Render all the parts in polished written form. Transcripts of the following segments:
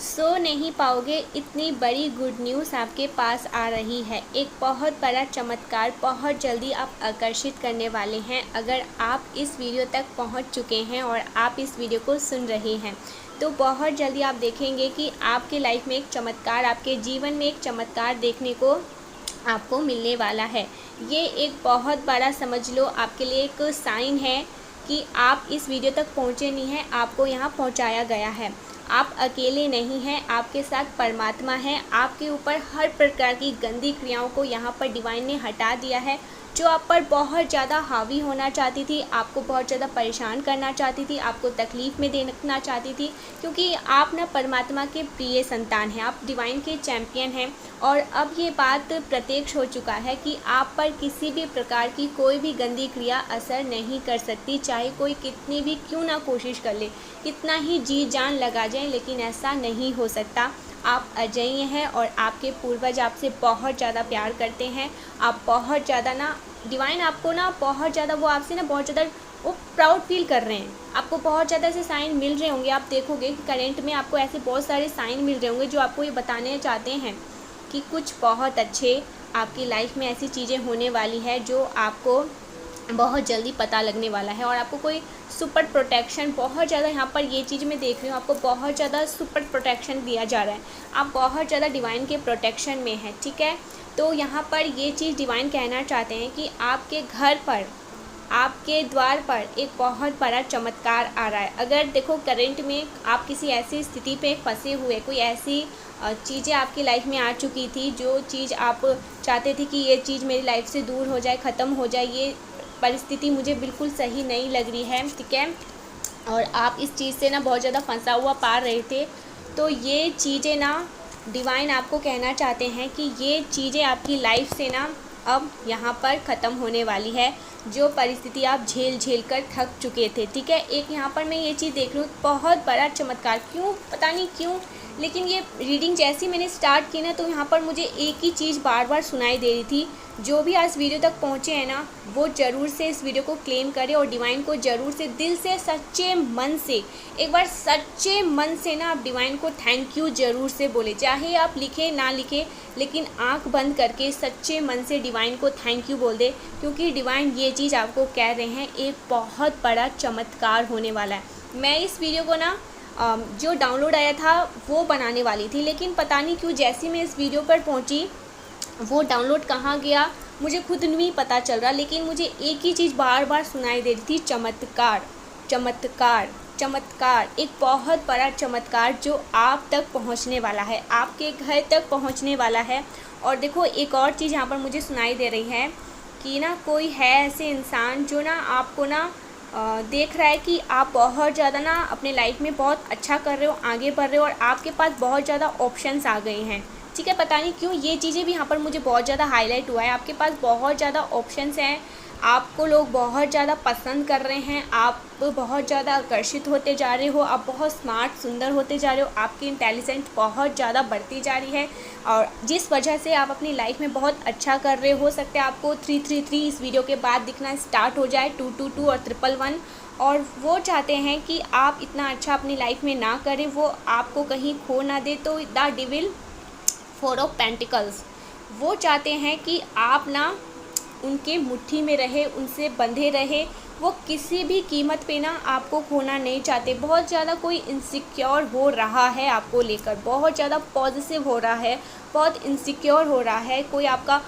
सो नहीं पाओगे, इतनी बड़ी गुड न्यूज़ आपके पास आ रही है। एक बहुत बड़ा चमत्कार बहुत जल्दी आप आकर्षित करने वाले हैं। अगर आप इस वीडियो तक पहुंच चुके हैं और आप इस वीडियो को सुन रहे हैं तो बहुत जल्दी आप देखेंगे कि आपके लाइफ में एक चमत्कार, आपके जीवन में एक चमत्कार देखने को आपको मिलने वाला है। ये एक बहुत बड़ा, समझ लो, आपके लिए एक साइन है कि आप इस वीडियो तक पहुँचे नहीं हैं, आपको यहाँ पहुँचाया गया है। आप अकेले नहीं हैं, आपके साथ परमात्मा है। आपके ऊपर हर प्रकार की गंदी क्रियाओं को यहाँ पर डिवाइन ने हटा दिया है। जो आप पर बहुत ज़्यादा हावी होना चाहती थी, आपको बहुत ज़्यादा परेशान करना चाहती थी, आपको तकलीफ़ में देखना चाहती थी, क्योंकि आप ना परमात्मा के प्रिय संतान हैं, आप डिवाइन के चैम्पियन हैं। और अब ये बात प्रत्यक्ष हो चुका है कि आप पर किसी भी प्रकार की कोई भी गंदी क्रिया असर नहीं कर सकती, चाहे कोई कितनी भी क्यों ना कोशिश कर ले, कितना ही जी जान लगा जाए, लेकिन ऐसा नहीं हो सकता। आप अजेय हैं और आपके पूर्वज आपसे बहुत ज़्यादा प्यार करते हैं। आप बहुत ज़्यादा ना, डिवाइन आपको ना बहुत ज़्यादा, वो आपसे ना बहुत ज़्यादा वो प्राउड फील कर रहे हैं। आपको बहुत ज़्यादा ऐसे साइन मिल रहे होंगे, आप देखोगे कि करेंट में आपको ऐसे बहुत सारे साइन मिल रहे होंगे जो आपको ये बताने चाहते हैं कि कुछ बहुत अच्छे आपकी लाइफ में ऐसी चीज़ें होने वाली है जो आपको बहुत जल्दी पता लगने वाला है। और आपको कोई सुपर प्रोटेक्शन बहुत ज़्यादा, यहाँ पर ये चीज़ मैं देख रही हूँ, आपको बहुत ज़्यादा सुपर प्रोटेक्शन दिया जा रहा है। आप बहुत ज़्यादा डिवाइन के प्रोटेक्शन में हैं, ठीक है। तो यहाँ पर ये चीज़ डिवाइन कहना चाहते हैं कि आपके घर पर, आपके द्वार पर एक बहुत बड़ा चमत्कार आ रहा है। अगर देखो करंट में आप किसी ऐसी स्थिति पे फंसे हुए, कोई ऐसी चीज़ें आपकी लाइफ में आ चुकी थी, जो चीज़ आप चाहते थे कि ये चीज़ मेरी लाइफ से दूर हो जाए, ख़त्म हो जाए, ये परिस्थिति मुझे बिल्कुल सही नहीं लग रही है, ठीक है, और आप इस चीज़ से ना बहुत ज़्यादा फंसा हुआ पा रहे थे, तो ये चीज़ें ना डिवाइन आपको कहना चाहते हैं कि ये चीज़ें आपकी लाइफ से ना अब यहाँ पर ख़त्म होने वाली है। जो परिस्थिति आप झेल कर थक चुके थे, ठीक है। एक यहाँ पर मैं ये चीज़ देख रही हूँ, बहुत बड़ा चमत्कार, क्यों पता नहीं क्यों, लेकिन ये रीडिंग जैसी मैंने स्टार्ट की ना, तो यहाँ पर मुझे एक ही चीज़ बार बार सुनाई दे रही थी। जो भी आज वीडियो तक पहुँचे हैं ना, वो ज़रूर से इस वीडियो को क्लेम करें और डिवाइन को ज़रूर से दिल से, सच्चे मन से, एक बार सच्चे मन से ना आप डिवाइन को थैंक यू ज़रूर से बोले। चाहे आप लिखें ना लिखें, लेकिन आंख बंद करके सच्चे मन से डिवाइन को थैंक यू बोल दे, क्योंकि डिवाइन ये चीज़ आपको कह रहे हैं, एक बहुत बड़ा चमत्कार होने वाला है। मैं इस वीडियो को ना जो डाउनलोड आया था वो बनाने वाली थी, लेकिन पता नहीं क्यों जैसे मैं इस वीडियो पर पहुंची, वो डाउनलोड कहाँ गया मुझे खुद नहीं पता चल रहा, लेकिन मुझे एक ही चीज़ बार बार सुनाई दे रही थी, चमत्कार, चमत्कार, चमत्कार, एक बहुत बड़ा चमत्कार जो आप तक पहुंचने वाला है, आपके घर तक पहुंचने वाला है। और देखो एक और चीज़ यहाँ पर मुझे सुनाई दे रही है कि ना कोई है ऐसे इंसान जो ना आपको ना देख रहा है कि आप बहुत ज़्यादा ना अपने लाइफ में बहुत अच्छा कर रहे हो, आगे बढ़ रहे हो, और आपके पास बहुत ज़्यादा ऑप्शंस आ गए हैं, ठीक है। पता नहीं क्यों ये चीज़ें भी यहाँ पर मुझे बहुत ज़्यादा हाईलाइट हुआ है। आपके पास बहुत ज़्यादा ऑप्शंस हैं, आपको लोग बहुत ज़्यादा पसंद कर रहे हैं, आप बहुत ज़्यादा आकर्षित होते जा रहे हो, आप बहुत स्मार्ट, सुंदर होते जा रहे हो, आपकी इंटेलिजेंट बहुत ज़्यादा बढ़ती जा रही है, और जिस वजह से आप अपनी लाइफ में बहुत अच्छा कर रहे हो सकते हैं आपको 333 इस वीडियो के बाद दिखना स्टार्ट हो जाए, 222 और 111, और वो चाहते हैं कि आप इतना अच्छा अपनी लाइफ में ना करें, वो आपको कहीं खो ना दे। तो द डिविल 4 ऑफ पेंटिकल्स, वो चाहते हैं कि आप ना उनके मुट्ठी में रहे, उनसे बंधे रहे, वो किसी भी कीमत पे ना आपको खोना नहीं चाहते। बहुत ज़्यादा कोई इनसिक्योर हो रहा है आपको लेकर, बहुत ज़्यादा पॉजिटिव हो रहा है, बहुत इनसिक्योर हो रहा है। कोई आपका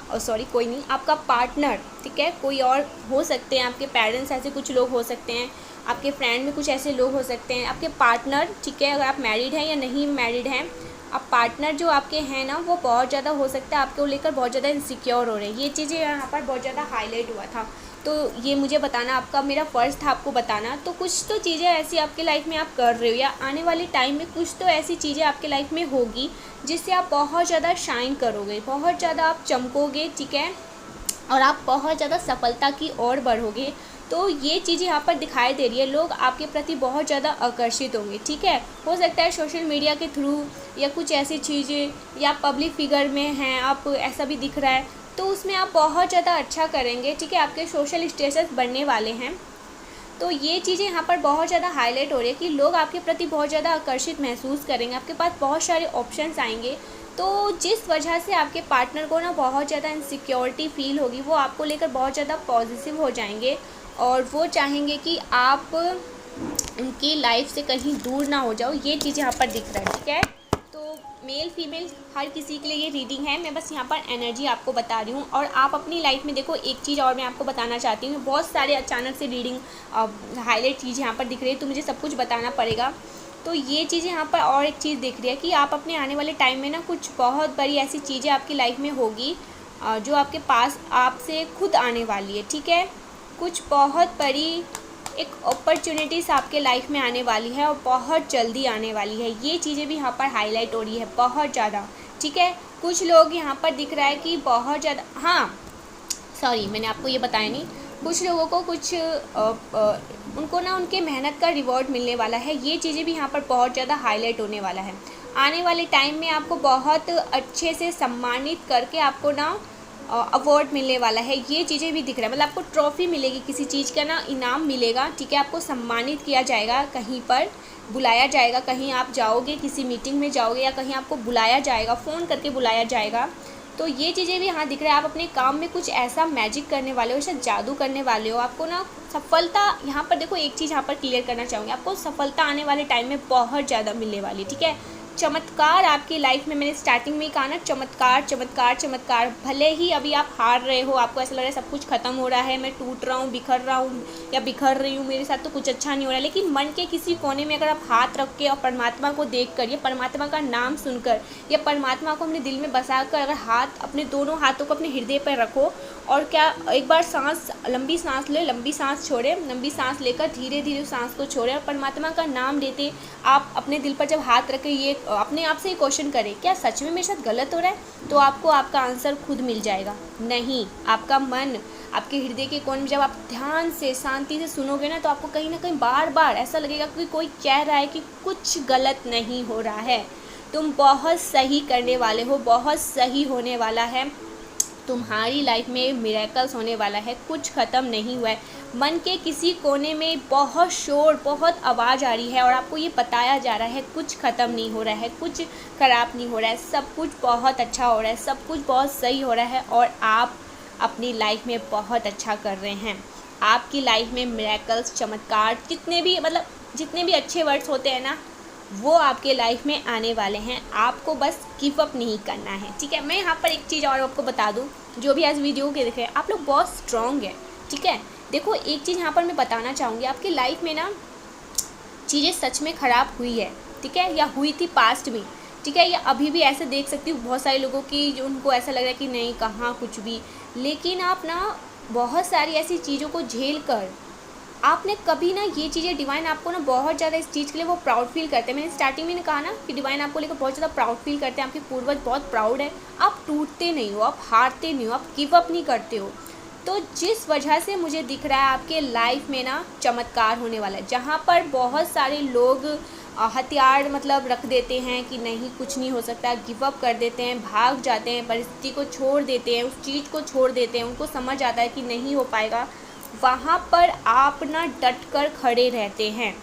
कोई नहीं, आपका पार्टनर, ठीक है, कोई और हो सकते हैं, आपके पेरेंट्स, ऐसे कुछ लोग हो सकते हैं, आपके फ्रेंड में कुछ ऐसे लोग हो सकते हैं, आपके पार्टनर, ठीक है, अगर आप मैरिड हैं या नहीं मैरिड हैं, अब पार्टनर जो आपके हैं ना, वो बहुत ज़्यादा हो सकता है आपको लेकर बहुत ज़्यादा इनसिक्योर हो रहे हैं। ये चीज़ें यहाँ पर बहुत ज़्यादा हाईलाइट हुआ था, तो ये मुझे बताना आपका, मेरा फ़र्ज़ था आपको बताना। तो कुछ तो चीज़ें ऐसी आपके लाइफ में आप कर रहे हो, या आने वाले टाइम में कुछ तो ऐसी चीज़ें आपके लाइफ में होगी जिससे आप बहुत ज़्यादा शाइन करोगे, बहुत ज़्यादा आप चमकोगे, ठीक है, और आप बहुत ज़्यादा सफलता की ओर बढ़ोगे। तो ये चीज़ें यहाँ पर दिखाई दे रही है, लोग आपके प्रति बहुत ज़्यादा आकर्षित होंगे, ठीक है। हो सकता है सोशल मीडिया के थ्रू या कुछ ऐसी चीज़ें, या पब्लिक फिगर में हैं आप, ऐसा भी दिख रहा है, तो उसमें आप बहुत ज़्यादा अच्छा करेंगे, ठीक है, आपके सोशल स्टेटस बढ़ने वाले हैं। तो ये चीज़ें यहाँ पर बहुत ज़्यादा हाईलाइट हो रही है कि लोग आपके प्रति बहुत ज़्यादा आकर्षित महसूस करेंगे, आपके पास बहुत सारे ऑप्शंस आएंगे। तो जिस वजह से आपके पार्टनर को ना बहुत ज़्यादा इनसिक्योरिटी फील होगी, वो आपको लेकर बहुत ज़्यादा पॉजिटिव हो जाएंगे और वो चाहेंगे कि आप उनकी लाइफ से कहीं दूर ना हो जाओ। ये चीज़ यहाँ पर दिख रहा है, ठीक है। तो मेल फीमेल हर किसी के लिए ये रीडिंग है, मैं बस यहाँ पर एनर्जी आपको बता रही हूँ। और आप अपनी लाइफ में देखो, एक चीज़ और मैं आपको बताना चाहती हूँ, बहुत सारे अचानक से रीडिंग हाईलाइट चीज़ यहाँ पर दिख रही है, तो मुझे सब कुछ बताना पड़ेगा। तो ये चीज़ यहाँ पर और एक चीज़ दिख रही है कि आप अपने आने वाले टाइम में ना कुछ बहुत बड़ी ऐसी चीज़ें आपकी लाइफ में होगी जो आपके पास आपसे खुद आने वाली है, ठीक है। कुछ बहुत बड़ी एक अपॉर्चुनिटीज़ आपके लाइफ में आने वाली है और बहुत जल्दी आने वाली है। ये चीज़ें भी यहाँ पर हाईलाइट हो रही है बहुत ज़्यादा, ठीक है। कुछ लोग यहाँ पर दिख रहा है कि बहुत ज़्यादा, हाँ सॉरी मैंने आपको ये बताया नहीं, कुछ लोगों को कुछ उनको ना उनके मेहनत का रिवॉर्ड मिलने वाला है। ये चीज़ें भी यहाँ पर बहुत ज़्यादा हाईलाइट होने वाला है। आने वाले टाइम में आपको बहुत अच्छे से सम्मानित करके आपको ना अवार्ड मिलने वाला है। ये चीज़ें भी दिख रहा है, मतलब आपको ट्रॉफ़ी मिलेगी, किसी चीज़ का ना इनाम मिलेगा, ठीक है। आपको सम्मानित किया जाएगा, कहीं पर बुलाया जाएगा, कहीं आप जाओगे, किसी मीटिंग में जाओगे या कहीं आपको बुलाया जाएगा, फ़ोन करके बुलाया जाएगा। तो ये चीज़ें भी यहाँ दिख रहा है। आप अपने काम में कुछ ऐसा मैजिक करने वाले हो, ऐसा जादू करने वाले हो, आपको ना सफलता यहाँ पर देखो, एक चीज़ यहाँ पर क्लियर करना चाहूँगी, आपको सफलता आने वाले टाइम में बहुत ज़्यादा मिलने वाली, ठीक है। चमत्कार आपकी लाइफ में, मैंने स्टार्टिंग में ही कहा ना, चमत्कार चमत्कार चमत्कार। भले ही अभी आप हार रहे हो, आपको ऐसा लग रहा है सब कुछ ख़त्म हो रहा है, मैं टूट रहा हूँ, बिखर रहा हूँ या बिखर रही हूँ, मेरे साथ तो कुछ अच्छा नहीं हो रहा है, लेकिन मन के किसी कोने में अगर आप हाथ रख के और परमात्मा को देख कर, या परमात्मा का नाम सुनकर, या परमात्मा को अपने दिल में बसा कर अगर हाथ, अपने दोनों हाथों को अपने हृदय पर रखो और क्या एक बार सांस, लंबी सांस ले, लंबी सांस छोड़े, लंबी सांस लेकर धीरे धीरे सांस को छोड़े और परमात्मा का नाम लेते आप अपने दिल पर जब हाथ रखें, ये अपने आप से ही क्वेश्चन करें, क्या सच में मेरे साथ गलत हो रहा है? तो आपको आपका आंसर खुद मिल जाएगा। नहीं, आपका मन आपके हृदय के कोण में जब आप ध्यान से शांति से सुनोगे ना, तो आपको कहीं ना कहीं बार बार ऐसा लगेगा कि कोई कह रहा है कि कुछ गलत नहीं हो रहा है, तुम बहुत सही करने वाले हो, बहुत सही होने वाला है, तुम्हारी लाइफ में मिरेकल्स होने वाला है, कुछ ख़त्म नहीं हुआ है। मन के किसी कोने में बहुत शोर, बहुत आवाज़ आ रही है और आपको ये बताया जा रहा है कुछ ख़त्म नहीं हो रहा है, कुछ ख़राब नहीं हो रहा है, सब कुछ बहुत अच्छा हो रहा है, सब कुछ बहुत सही हो रहा है और आप अपनी लाइफ में बहुत अच्छा कर रहे हैं। आपकी लाइफ में मिरेकल्स, चमत्कार, जितने भी अच्छे वर्ड्स होते हैं ना, वो आपके लाइफ में आने वाले हैं। आपको बस गिव अप नहीं करना है, ठीक है। मैं यहाँ पर एक चीज़ और आपको बता दूँ, जो भी आज वीडियो के देख रहे हैं, आप लोग बहुत स्ट्रॉन्ग हैं, ठीक है। देखो एक चीज़ यहाँ पर मैं बताना चाहूँगी, आपकी लाइफ में ना चीज़ें सच में ख़राब हुई है, ठीक है, या हुई थी पास्ट में, ठीक है, या अभी भी ऐसे देख सकती हूँ बहुत सारे लोगों की जो उनको ऐसा लग रहा है कि नहीं कहाँ कुछ भी, लेकिन आप ना बहुत सारी ऐसी चीज़ों को झेल कर आपने कभी ना ये चीज़ें, डिवाइन आपको ना बहुत ज़्यादा इस चीज़ के लिए वो प्राउड फील करते हैं। मैंने स्टार्टिंग में कहा ना कि डिवाइन आपको लेकर बहुत ज़्यादा प्राउड फील करते हैं, आपके पूर्वज बहुत प्राउड है। आप टूटते नहीं हो, आप हारते नहीं हो, आप गिव अप नहीं करते हो। तो जिस वजह से मुझे दिख रहा है आपके लाइफ में ना चमत्कार होने वाला है, जहाँ पर बहुत सारे लोग हथियार मतलब रख देते हैं कि नहीं कुछ नहीं हो सकता, गिव अप कर देते हैं, भाग जाते हैं, परिस्थिति को छोड़ देते हैं, उस चीज़ को छोड़ देते हैं, उनको समझ आता है कि नहीं हो पाएगा, वहाँ पर आप ना डट कर खड़े रहते हैं।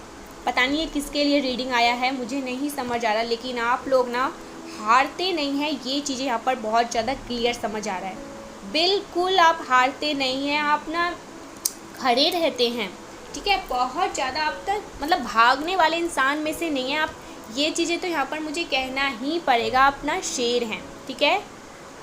पता नहीं ये किसके लिए रीडिंग आया है, मुझे नहीं समझ आ रहा, लेकिन आप लोग ना हारते नहीं हैं, ये चीज़ें यहाँ पर बहुत ज़्यादा क्लियर समझ आ रहा है। बिल्कुल आप हारते नहीं हैं, आप ना खड़े रहते हैं, ठीक है। बहुत ज़्यादा आप तक मतलब भागने वाले इंसान में से नहीं है आप, ये चीज़ें तो यहाँ पर मुझे कहना ही पड़ेगा, आप ना शेर हैं, ठीक है,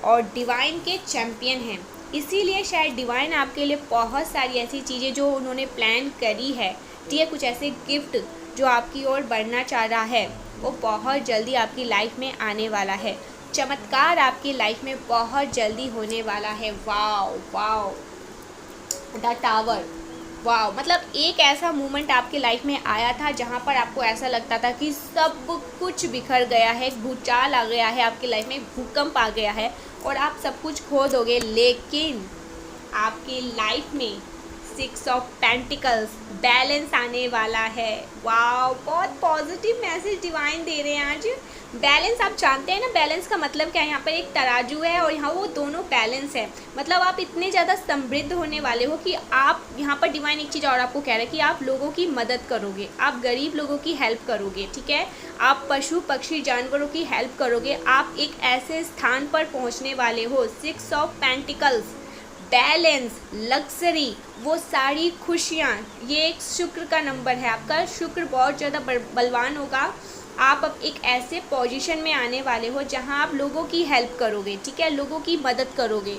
और डिवाइन के चैम्पियन हैं। इसीलिए शायद डिवाइन आपके लिए बहुत सारी ऐसी चीज़ें जो उन्होंने प्लान करी है, ठीक है, कुछ ऐसे गिफ्ट जो आपकी ओर बढ़ना चाह रहा है, वो बहुत जल्दी आपकी लाइफ में आने वाला है। चमत्कार आपकी लाइफ में बहुत जल्दी होने वाला है। Wow wow, the tower, wow, मतलब एक ऐसा मोमेंट आपके लाइफ में आया था जहाँ पर आपको ऐसा लगता था कि सब कुछ बिखर गया है, भूचाल आ गया है आपकी लाइफ में, भूकंप आ गया है और आप सब कुछ खो दोगे, लेकिन आपकी लाइफ में 6 ऑफ पेंटिकल्स, बैलेंस आने वाला है। वाओ, बहुत पॉजिटिव मैसेज डिवाइन दे रहे हैं आज। बैलेंस आप जानते हैं ना, बैलेंस का मतलब क्या है? यहाँ पर एक तराजू है और यहाँ वो दोनों बैलेंस है। मतलब आप इतने ज़्यादा समृद्ध होने वाले हो कि आप यहाँ पर डिवाइन एक चीज़ और आपको कह रहा है कि आप लोगों की मदद करोगे, आप गरीब लोगों की हेल्प करोगे, ठीक है, आप पशु पक्षी जानवरों की हेल्प करोगे। आप एक ऐसे स्थान पर पहुँचने वाले हो, 6 ऑफ पेंटिकल्स, बैलेंस, लग्जरी, वो सारी खुशियाँ। ये एक शुक्र का नंबर है आपका, शुक्र बहुत ज़्यादा बलवान होगा। आप अब एक ऐसे पोजीशन में आने वाले हो जहां आप लोगों की हेल्प करोगे, ठीक है, लोगों की मदद करोगे।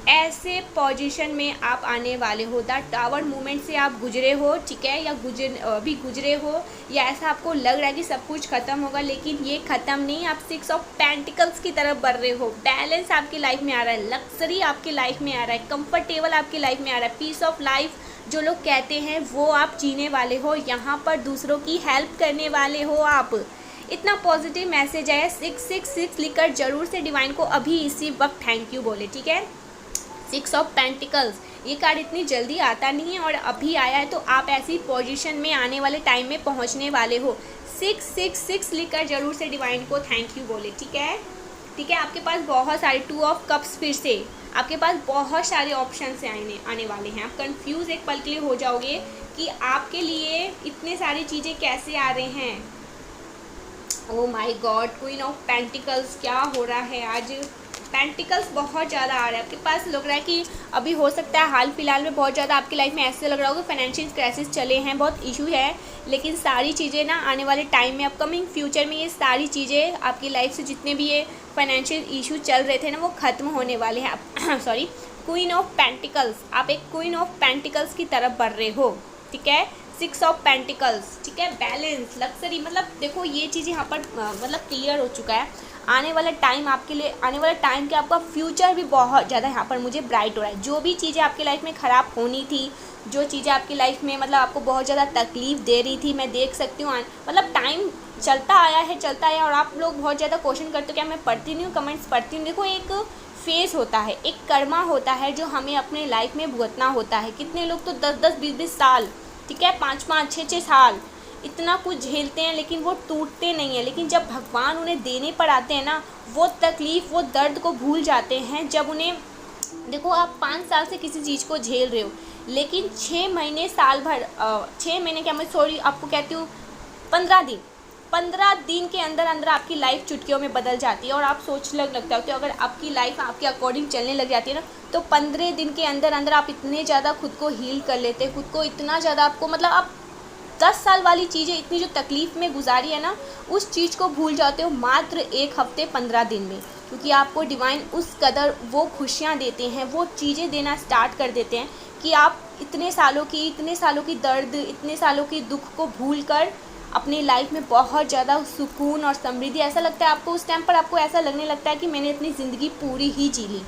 ऐसे पोजीशन में आप आने वाले हो, द टावर मूवमेंट से आप गुजरे हो, ठीक है, या अभी गुजरे हो, या ऐसा आपको लग रहा है कि सब कुछ ख़त्म होगा, लेकिन ये ख़त्म नहीं। आप 6 ऑफ पेंटिकल्स की तरफ बढ़ रहे हो। बैलेंस आपकी लाइफ में आ रहा है, लग्जरी आपकी लाइफ में आ रहा है, कंफर्टेबल आपकी लाइफ में आ रहा है, पीस ऑफ लाइफ जो लोग कहते हैं वो आप जीने वाले हो। यहाँ पर दूसरों की हेल्प करने वाले हो आप। इतना पॉजिटिव मैसेज आया। 666 लिखकर जरूर से डिवाइन को अभी इसी वक्त थैंक यू बोले, ठीक है। 6 ऑफ पेंटिकल्स, ये कार्ड इतनी जल्दी आता नहीं है और अभी आया है, तो आप ऐसी पोजीशन में आने वाले टाइम में पहुंचने वाले हो। 666 लिखकर जरूर से डिवाइन को थैंक यू बोले, ठीक है, ठीक है। आपके पास बहुत सारे 2 ऑफ कप्स, फिर से आपके पास बहुत सारे ऑप्शन से आने वाले हैं। आप कंफ्यूज एक पल के लिए हो जाओगे कि आपके लिए इतने सारी चीज़ें कैसे आ रहे हैं। Oh my God, queen of pentacles, क्या हो रहा है आज? पेंटिकल्स बहुत ज़्यादा आ रहा है आपके पास। लग रहा है कि अभी हो सकता है हाल फिलहाल में बहुत ज़्यादा आपकी लाइफ में ऐसे लग रहा होगा फाइनेंशियल क्राइसिस चले हैं, बहुत इशू है, लेकिन सारी चीज़ें ना आने वाले टाइम में, अपकमिंग फ्यूचर में, ये सारी चीज़ें आपकी लाइफ से जितने भी ये फाइनेंशियल इशू चल रहे थे ना, वो ख़त्म होने वाले हैं। आप सॉरी, क्वीन ऑफ पेंटिकल्स, आप एक क्वीन ऑफ पेंटिकल्स की तरफ बढ़ रहे हो, ठीक है। 6 ऑफ पेंटिकल्स, ठीक है, बैलेंस, लग्जरी, मतलब देखो ये चीज़ यहाँ पर मतलब क्लियर हो चुका है। आने वाला टाइम आपके लिए, आने वाला टाइम के आपका फ्यूचर भी बहुत ज़्यादा यहाँ पर मुझे ब्राइट हो रहा है। जो भी चीज़ें आपकी लाइफ में ख़राब होनी थी, जो चीज़ें आपकी लाइफ में मतलब आपको बहुत ज़्यादा तकलीफ़ दे रही थी, मैं देख सकती हूँ मतलब टाइम चलता आया है और आप लोग बहुत ज़्यादा क्वेश्चन करते हो क्या मैं पढ़ती नहीं हूँ, कमेंट्स पढ़ती हूँ। देखो एक फेज़ होता है, एक कर्मा होता है जो हमें अपने लाइफ में भुगतना होता है। कितने लोग तो 10-10, 20-20 साल, ठीक है, 5-5, 6-6 साल इतना कुछ झेलते हैं, लेकिन वो टूटते नहीं हैं। लेकिन जब भगवान उन्हें देने पर आते हैं ना, वो तकलीफ़, वो दर्द को भूल जाते हैं। जब उन्हें, देखो आप 5 साल से किसी चीज़ को झेल रहे हो, लेकिन 6 महीने, साल भर, 6 महीने क्या, मैं सॉरी आपको कहती हूँ 15 दिन के अंदर अंदर आपकी लाइफ चुटकियों में बदल जाती है। और आप सोचने लगता हो कि अगर आपकी लाइफ आपके अकॉर्डिंग चलने लग जाती है ना, तो 15 दिन के अंदर अंदर आप इतने ज़्यादा खुद को हील कर लेते हैं, खुद को इतना ज़्यादा आपको, मतलब आप 10 साल वाली चीज़ें, इतनी जो तकलीफ़ में गुजारी है ना, उस चीज़ को भूल जाते हो मात्र 1 हफ्ते 15 दिन में। क्योंकि आपको डिवाइन उस कदर वो खुशियाँ देते हैं, वो चीज़ें देना स्टार्ट कर देते हैं कि आप इतने सालों की दर्द, इतने सालों की दुख को भूल कर अपनी लाइफ में बहुत ज़्यादा सुकून और समृद्धि, ऐसा लगता है आपको उस टाइम पर, आपको ऐसा लगने लगता है कि मैंने अपनी ज़िंदगी पूरी ही जी ली।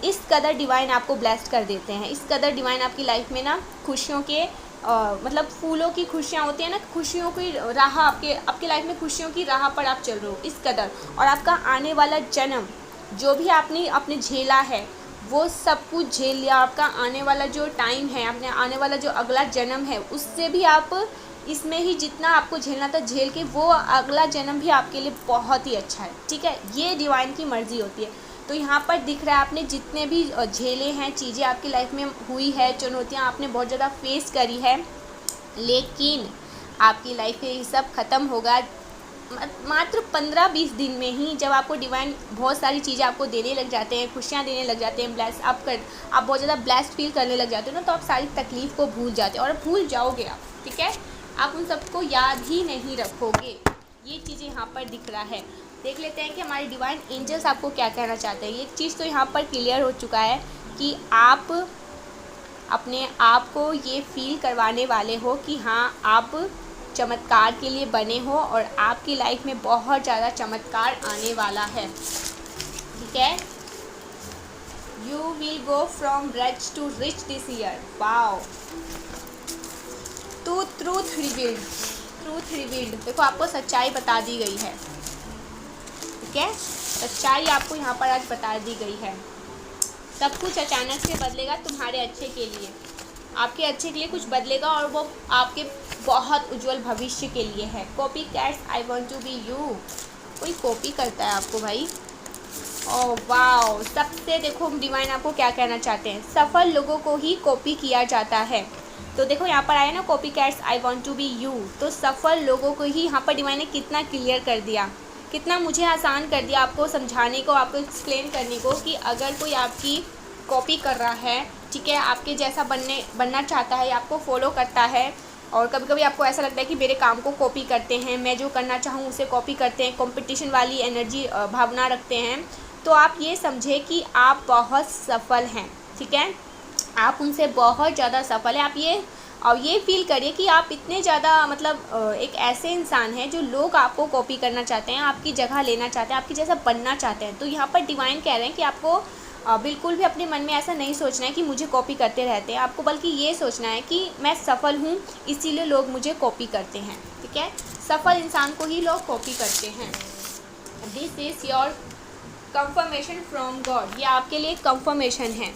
इस कदर डिवाइन आपको ब्लेस्ड कर देते हैं, इस कदर डिवाइन आपकी लाइफ में ना खुशियों के मतलब फूलों की खुशियाँ होती हैं ना, खुशियों की राह, आपके लाइफ में खुशियों की राह पर आप चल रहे हो इस कदर। और आपका आने वाला जन्म, जो भी आपने झेला है, वो सब कुछ झेल लिया। आपका आने वाला जो टाइम है, आपने आने वाला जो अगला जन्म है, उससे भी आप इसमें ही जितना आपको झेलना था झेल के, वो अगला जन्म भी आपके लिए बहुत ही अच्छा है, ठीक है। ये डिवाइन की मर्ज़ी होती है। तो यहाँ पर दिख रहा है आपने जितने भी झेले हैं, चीज़ें आपकी लाइफ में हुई है, चुनौतियाँ आपने बहुत ज़्यादा फेस करी है, लेकिन आपकी लाइफ में ये सब ख़त्म होगा मात्र 15-20 दिन में ही। जब आपको डिवाइन बहुत सारी चीज़ें आपको देने लग जाते हैं, खुशियाँ देने लग जाते हैं, आप बहुत ज़्यादा ब्लेस्ड फील करने लग जाते हो ना, तो आप सारी तकलीफ़ को भूल जाते हो और भूल जाओगे आप, ठीक है। आप उन सबको याद ही नहीं रखोगे। ये चीज़ें यहाँ पर दिख रहा है। देख लेते हैं कि हमारे डिवाइन एंजल्स आपको क्या कहना चाहते हैं। ये चीज़ तो यहाँ पर क्लियर हो चुका है कि आप अपने आप को ये फील करवाने वाले हो कि हाँ, आप चमत्कार के लिए बने हो और आपकी लाइफ में बहुत ज़्यादा चमत्कार आने वाला है, ठीक है। You will go from rags to rich this year. Wow, तो ट्रूथ रिवील्ड, देखो आपको सच्चाई बता दी गई है, ठीक है। सच्चाई आपको यहाँ पर आज बता दी गई है। सब कुछ अचानक से बदलेगा तुम्हारे अच्छे के लिए, आपके अच्छे के लिए कुछ बदलेगा और वो आपके बहुत उज्जवल भविष्य के लिए है। Copy cats, I want to be you, कोई कॉपी करता है आपको भाई। ओह वाओ, सबसे देखो डिवाइन आपको क्या कहना चाहते हैं, सफल लोगों को ही कॉपी किया जाता है। तो देखो यहाँ पर आया ना copy cats I want to be you, तो सफल लोगों को ही यहाँ पर डिवाइन ने कितना क्लियर कर दिया, कितना मुझे आसान कर दिया आपको समझाने को, आपको एक्सप्लेन करने को कि अगर कोई आपकी कॉपी कर रहा है, ठीक है, आपके जैसा बनना चाहता है, आपको फॉलो करता है, और कभी कभी आपको ऐसा लगता है कि मेरे काम को कॉपी करते हैं, मैं जो करना चाहूँ उसे कॉपी करते हैं, कंपटीशन वाली एनर्जी भावना रखते हैं, तो आप ये समझे कि आप बहुत सफल हैं, ठीक है, आप उनसे बहुत ज़्यादा सफल है। आप ये फील करिए कि आप इतने ज़्यादा मतलब एक ऐसे इंसान हैं जो लोग आपको कॉपी करना चाहते हैं, आपकी जगह लेना चाहते हैं, आपकी जैसा बनना चाहते हैं। तो यहाँ पर डिवाइन कह रहे हैं कि आपको बिल्कुल भी अपने मन में ऐसा नहीं सोचना है कि मुझे कॉपी करते रहते हैं, आपको बल्कि ये सोचना है कि मैं सफल हूँ इसीलिए लोग मुझे कॉपी करते हैं, ठीक है, सफल इंसान को ही लोग कॉपी करते हैं। This is your confirmation from God, ये आपके लिए कंफर्मेशन है,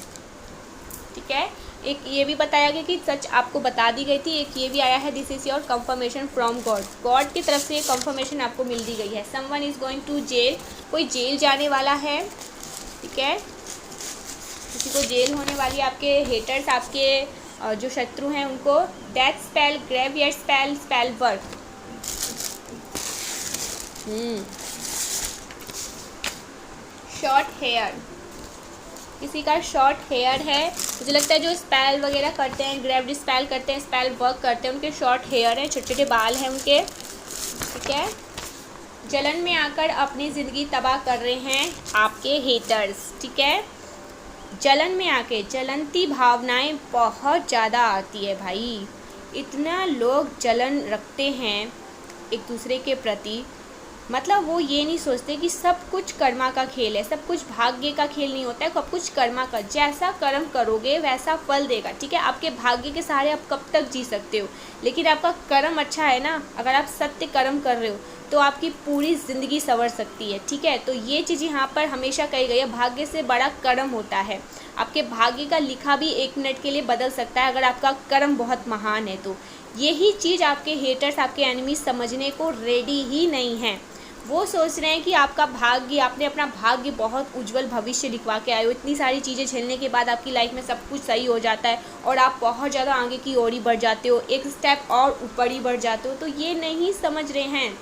ठीक है। एक ये भी बताया गया कि सच आपको बता दी गई थी, एक ये भी आया है this is your confirmation from God, God की तरफ से ये कंफर्मेशन आपको मिल दी गई है। Someone is going to jail, कोई जेल जाने वाला है, ठीक है, किसी को जेल होने वाली है, आपके हेटर्स, आपके जो शत्रु हैं उनको। Death spell, graveyard spell, spell work, short hair, किसी का शॉर्ट हेयर है, मुझे लगता है जो स्पेल वगैरह करते हैं, ग्रेवड स्पेल करते हैं, स्पेल वर्क करते हैं, उनके शॉर्ट हेयर हैं, छोटे छोटे बाल हैं उनके, ठीक है। जलन में आकर अपनी ज़िंदगी तबाह कर रहे हैं आपके हेटर्स, ठीक है, जलन में आके, जलनती भावनाएं बहुत ज़्यादा आती है भाई, इतना लोग जलन रखते हैं एक दूसरे के प्रति, मतलब वो ये नहीं सोचते कि सब कुछ कर्मा का खेल है, सब कुछ भाग्य का खेल नहीं होता है, सब कुछ कर्मा का, जैसा कर्म करोगे वैसा फल देगा, ठीक है। आपके भाग्य के सहारे आप कब तक जी सकते हो, लेकिन आपका कर्म अच्छा है ना, अगर आप सत्य कर्म कर रहे हो तो आपकी पूरी ज़िंदगी संवर सकती है, ठीक है। तो ये चीज़ यहाँ पर हमेशा कही गई है, भाग्य से बड़ा कर्म होता है, आपके भाग्य का लिखा भी 1 मिनट के लिए बदल सकता है अगर आपका कर्म बहुत महान है। तो यही चीज़ आपके हेटर्स, आपके एनिमीज समझने को रेडी ही नहीं हैं, वो सोच रहे हैं कि आपका भाग्य, आपने अपना भाग्य बहुत उज्जवल भविष्य लिखवा के आए हो, इतनी सारी चीज़ें झेलने के बाद आपकी लाइफ में सब कुछ सही हो जाता है और आप बहुत ज़्यादा आगे की ओर ही बढ़ जाते हो, एक स्टेप और ऊपर ही बढ़ जाते हो। तो ये नहीं समझ रहे हैं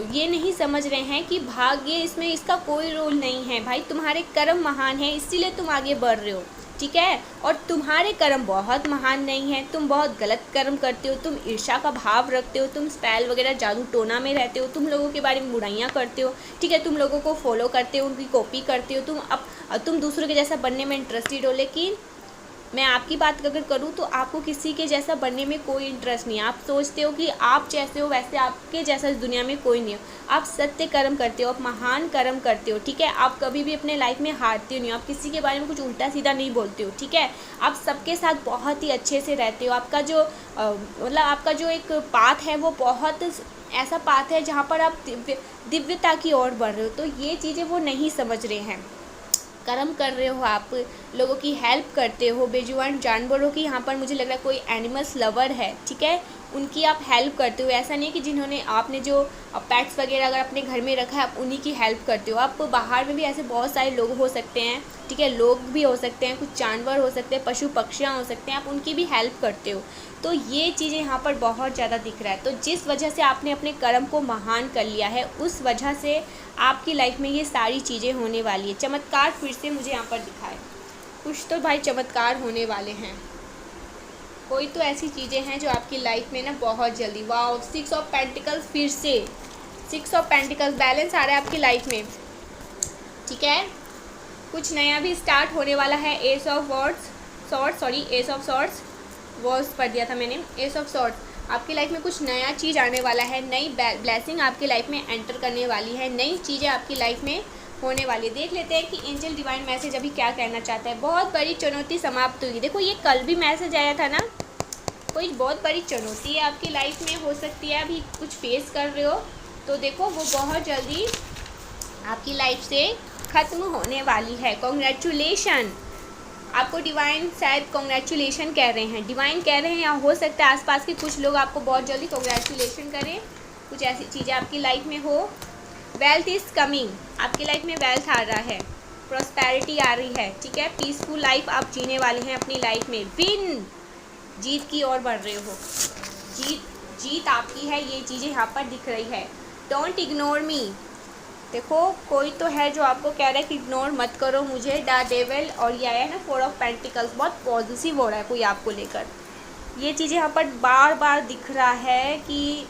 ये नहीं समझ रहे हैं कि भाग्य इसमें इसका कोई रोल नहीं है भाई, तुम्हारे कर्म महान है इसीलिए तुम आगे बढ़ रहे हो, ठीक है, और तुम्हारे कर्म बहुत महान नहीं है, तुम बहुत गलत कर्म करते हो, तुम ईर्ष्या का भाव रखते हो, तुम स्पेल वगैरह जादू टोना में रहते हो, तुम लोगों के बारे में बुराइयां करते हो, ठीक है, तुम लोगों को फॉलो करते हो, उनकी कॉपी करते हो, तुम दूसरों के जैसा बनने में इंटरेस्टेड हो। लेकिन मैं आपकी बात अगर करूँ तो आपको किसी के जैसा बनने में कोई इंटरेस्ट नहीं है, आप सोचते हो कि आप जैसे हो वैसे आपके जैसा इस दुनिया में कोई नहीं हो, आप सत्य कर्म करते हो, आप महान कर्म करते हो, ठीक है, आप कभी भी अपने लाइफ में हारते नहीं हो, आप किसी के बारे में कुछ उल्टा सीधा नहीं बोलते हो, ठीक है, आप सबके साथ बहुत ही अच्छे से रहते हो, आपका जो मतलब आपका जो एक पाथ है वो बहुत ऐसा पाथ है जहाँ पर आप दिव्यता की ओर बढ़ रहे हो। तो ये चीज़ें वो नहीं समझ रहे हैं, कर्म कर रहे हो, आप लोगों की हेल्प करते हो, बेजुबान जानवरों की, यहाँ पर मुझे लग रहा है कोई एनिमल्स लवर है, ठीक है, उनकी आप हेल्प करते हो, ऐसा नहीं कि जिन्होंने आपने जो पेट्स वगैरह अगर अपने घर में रखा है आप उन्हीं की हेल्प करते हो, आप बाहर में भी ऐसे बहुत सारे लोग हो सकते हैं, ठीक है, लोग भी हो सकते हैं, कुछ जानवर हो सकते हैं, पशु पक्षियाँ हो सकते हैं, आप उनकी भी हेल्प करते हो। तो ये चीज़ें यहाँ पर बहुत ज़्यादा दिख रहा है। तो जिस वजह से आपने अपने कर्म को महान कर लिया है उस वजह से आपकी लाइफ में ये सारी चीज़ें होने वाली है। चमत्कार फिर से मुझे यहाँ पर दिखाए, कुछ तो भाई चमत्कार होने वाले हैं, कोई तो ऐसी चीज़ें हैं जो आपकी लाइफ में ना बहुत जल्दी, वाओ 6 ऑफ पेंटिकल्स, फिर से 6 ऑफ पेंटिकल्स बैलेंस आ रहा है आपकी लाइफ में, ठीक है, कुछ नया भी स्टार्ट होने वाला है। एस ऑफ सॉर्ड्स वर्ड्स पढ़ दिया था मैंने, एस ऑफ सॉर्ड्स आपकी लाइफ में कुछ नया चीज़ आने वाला है, नई ब्लेसिंग आपकी लाइफ में एंटर करने वाली है, नई चीज़ें आपकी लाइफ में होने वाली है। देख लेते हैं कि एंजल डिवाइन मैसेज अभी क्या कहना चाहता है। बहुत बड़ी चुनौती समाप्त हुई, देखो ये कल भी मैसेज आया था ना, कोई बहुत बड़ी चुनौती है आपकी लाइफ में, हो सकती है अभी कुछ फेस कर रहे हो, तो देखो वो बहुत जल्दी आपकी लाइफ से ख़त्म होने वाली है। कॉन्ग्रेचुलेशन, आपको डिवाइन शायद कॉन्ग्रेचुलेशन कह रहे हैं, डिवाइन कह रहे हैं, या हो सकता है आसपास के कुछ लोग आपको बहुत जल्दी कॉन्ग्रेचुलेशन करें, कुछ ऐसी चीज़ें आपकी लाइफ में हो। वेल्थ इज़ कमिंग, आपकी लाइफ में वेल्थ आ रहा है, प्रॉस्पेरिटी आ रही है, ठीक है। पीसफुल लाइफ आप जीने वाले हैं अपनी लाइफ में, विन, जीत की ओर बढ़ रहे हो, जीत आपकी है, ये चीज़ें यहाँ पर दिख रही है। डोंट इग्नोर मी, देखो कोई तो है जो आपको कह रहा है कि इग्नोर मत करो मुझे, द डेविल, और ये आया है ना 4 ऑफ पेंटिकल्स, बहुत पॉजिटिव हो रहा है कोई आपको लेकर। ये चीज़ें यहाँ पर बार बार दिख रहा है कि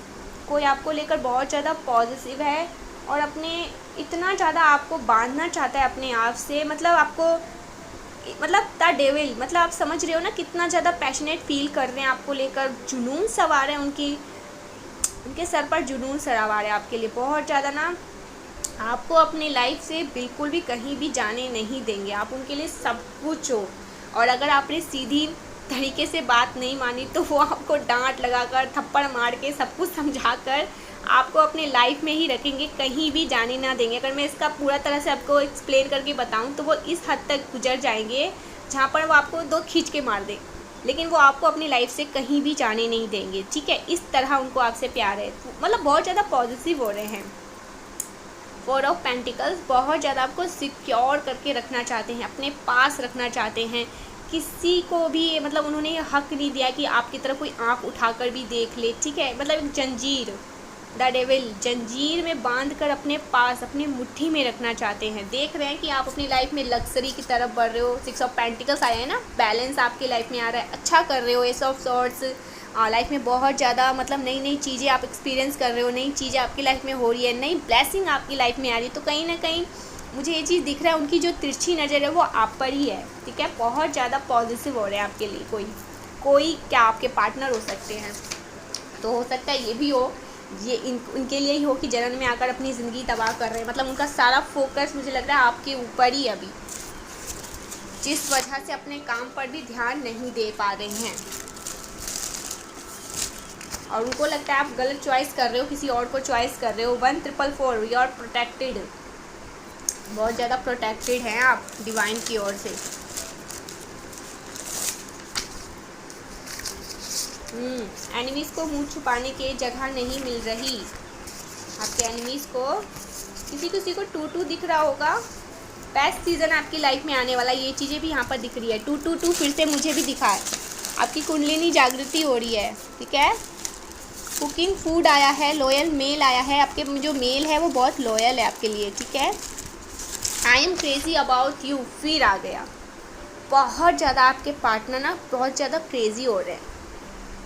कोई आपको लेकर बहुत ज़्यादा पॉजिटिव है और अपने इतना ज़्यादा आपको बांधना चाहता है अपने आप से, मतलब आपको, मतलब द डेविल, मतलब आप समझ रहे हो ना कितना ज़्यादा पैशनेट फील कर रहे हैं आपको लेकर, जुनून सवार है उनके सर पर, जुनून सवार है आपके लिए बहुत ज़्यादा ना। आपको अपनी लाइफ से बिल्कुल भी कहीं भी जाने नहीं देंगे, आप उनके लिए सब कुछ हो। और अगर आपने सीधी तरीके से बात नहीं मानी तो वो आपको डांट लगाकर, थप्पड़ मार के, सब कुछ समझाकर आपको अपने लाइफ में ही रखेंगे, कहीं भी जाने ना देंगे। अगर मैं इसका पूरा तरह से आपको एक्सप्लेन करके बताऊं तो वो इस हद तक गुजर जाएंगे जहाँ पर वो आपको 2 खींच के मार दें, लेकिन वो आपको अपनी लाइफ से कहीं भी जाने नहीं देंगे, ठीक है। इस तरह उनको आपसे प्यार है, मतलब बहुत ज़्यादा पॉजिटिव हो रहे हैं। 4 ऑफ पेंटिकल्स, बहुत ज़्यादा आपको सिक्योर करके रखना चाहते हैं, अपने पास रखना चाहते हैं। किसी को भी मतलब उन्होंने ये हक नहीं दिया कि आपकी तरफ कोई आंख उठाकर भी देख ले, ठीक है। मतलब एक जंजीर, द डेविल, जंजीर में बांध कर अपने पास, अपनी मुट्ठी में रखना चाहते हैं। देख रहे हैं कि आप अपनी लाइफ में लग्जरी की तरफ बढ़ रहे हो, 6 ऑफ पेंटिकल्स आया है ना, बैलेंस आपकी लाइफ में आ रहा है, अच्छा कर रहे हो। एस ऑफ सॉर्ड्स, लाइफ में बहुत ज़्यादा मतलब नई नई चीज़ें आप एक्सपीरियंस कर रहे हो, नई चीज़ें आपकी लाइफ में हो रही है, नई ब्लेसिंग आपकी लाइफ में आ रही है। तो कहीं ना कहीं मुझे ये चीज़ दिख रहा है, उनकी जो तिरछी नज़र है वो आप पर ही है, ठीक है। बहुत ज़्यादा पॉजिटिव हो रहे हैं आपके लिए। कोई क्या आपके पार्टनर हो सकते हैं, तो हो सकता है ये भी हो, ये इनके लिए ही हो कि जन्म में आकर अपनी ज़िंदगी तबाह कर रहे हैं। मतलब उनका सारा फोकस मुझे लग रहा है आपके ऊपर ही अभी, जिस वजह से अपने काम पर भी ध्यान नहीं दे पा रहे हैं और उनको लगता है आप गलत चॉइस कर रहे हो, किसी और को चॉइस कर रहे हो। 1444, यू आर प्रोटेक्टेड, बहुत ज़्यादा प्रोटेक्टेड हैं आप डिवाइन की ओर से। एनिमीज़ को मुंह छुपाने की जगह नहीं मिल रही आपके एनिमीज़ को। किसी को 2-2 दिख रहा होगा, बेस्ट सीज़न आपकी लाइफ में आने वाला, ये चीज़ें भी यहाँ पर दिख रही है। 2-2-2 फिर से मुझे भी दिखा है, आपकी कुंडलिनी जागृति हो रही है, ठीक है। कुकिंग फूड आया है, लॉयल मेल आया है, आपके जो मेल है वो बहुत लॉयल है आपके लिए, ठीक है। I am crazy about you फिर आ गया, बहुत ज़्यादा आपके पार्टनर ना बहुत ज़्यादा क्रेज़ी हो रहे हैं।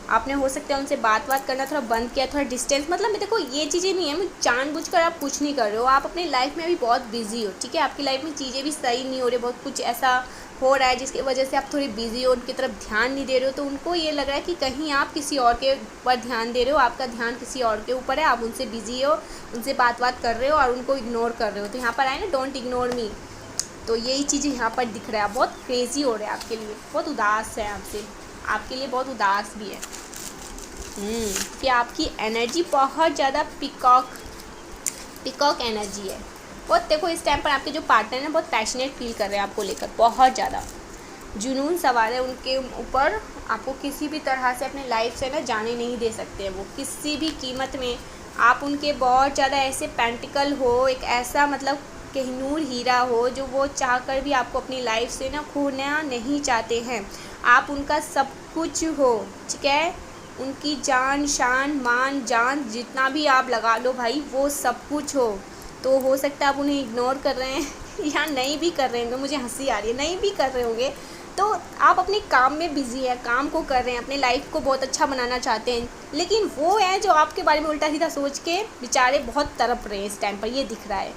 आपने हो सकता है उनसे बात करना थोड़ा बंद किया, थोड़ा डिस्टेंस, मतलब देखो ये चीज़ें नहीं है जानबूझकर आप कुछ नहीं कर रहे हो, आप अपनी लाइफ में अभी बहुत बिजी हो, ठीक है। आपकी लाइफ में चीज़ें भी सही नहीं हो रही, बहुत कुछ ऐसा हो रहा है जिसकी वजह से आप थोड़ी बिजी हो, उनकी तरफ ध्यान नहीं दे रहे हो। तो उनको ये लग रहा है कि कहीं आप किसी और के ऊपर ध्यान दे रहे हो, आपका ध्यान किसी और के ऊपर है, आप उनसे बिजी हो, उनसे बात कर रहे हो और उनको इग्नोर कर रहे हो। तो यहाँ पर आए ना डोंट इग्नोर मी, तो यही चीज़ें यहाँ पर दिख रहा है। बहुत क्रेज़ी हो रहा है आपके लिए, बहुत उदास है आपसे, आपके लिए बहुत उदास भी है कि आपकी एनर्जी बहुत ज़्यादा पिकॉक एनर्जी है बहुत। देखो इस टाइम पर आपके जो पार्टनर हैं बहुत पैशनेट फील कर रहे हैं आपको लेकर, बहुत ज़्यादा जुनून सवार है उनके ऊपर। आपको किसी भी तरह से अपने लाइफ से ना जाने नहीं दे सकते हैं वो, किसी भी कीमत में। आप उनके बहुत ज़्यादा ऐसे पेंटिकल हो, एक ऐसा मतलब कोहिनूर हीरा हो जो वो चाहकर भी आपको अपनी लाइफ से ना खोना नहीं चाहते हैं। आप उनका सब कुछ हो, ठीक है। उनकी जान, शान, मान, जान जितना भी आप लगा लो भाई, वो सब कुछ हो। तो हो सकता है आप उन्हें इग्नोर कर रहे हैं या नहीं भी कर रहे होंगे, मुझे हंसी आ रही है, नहीं भी कर रहे होंगे तो आप अपने काम में बिजी है, काम को कर रहे हैं, अपने लाइफ को बहुत अच्छा बनाना चाहते हैं। लेकिन वो है जो आपके बारे में उल्टा सीधा सोच के बेचारे बहुत तड़प रहे हैं इस टाइम पर, ये दिख रहा है।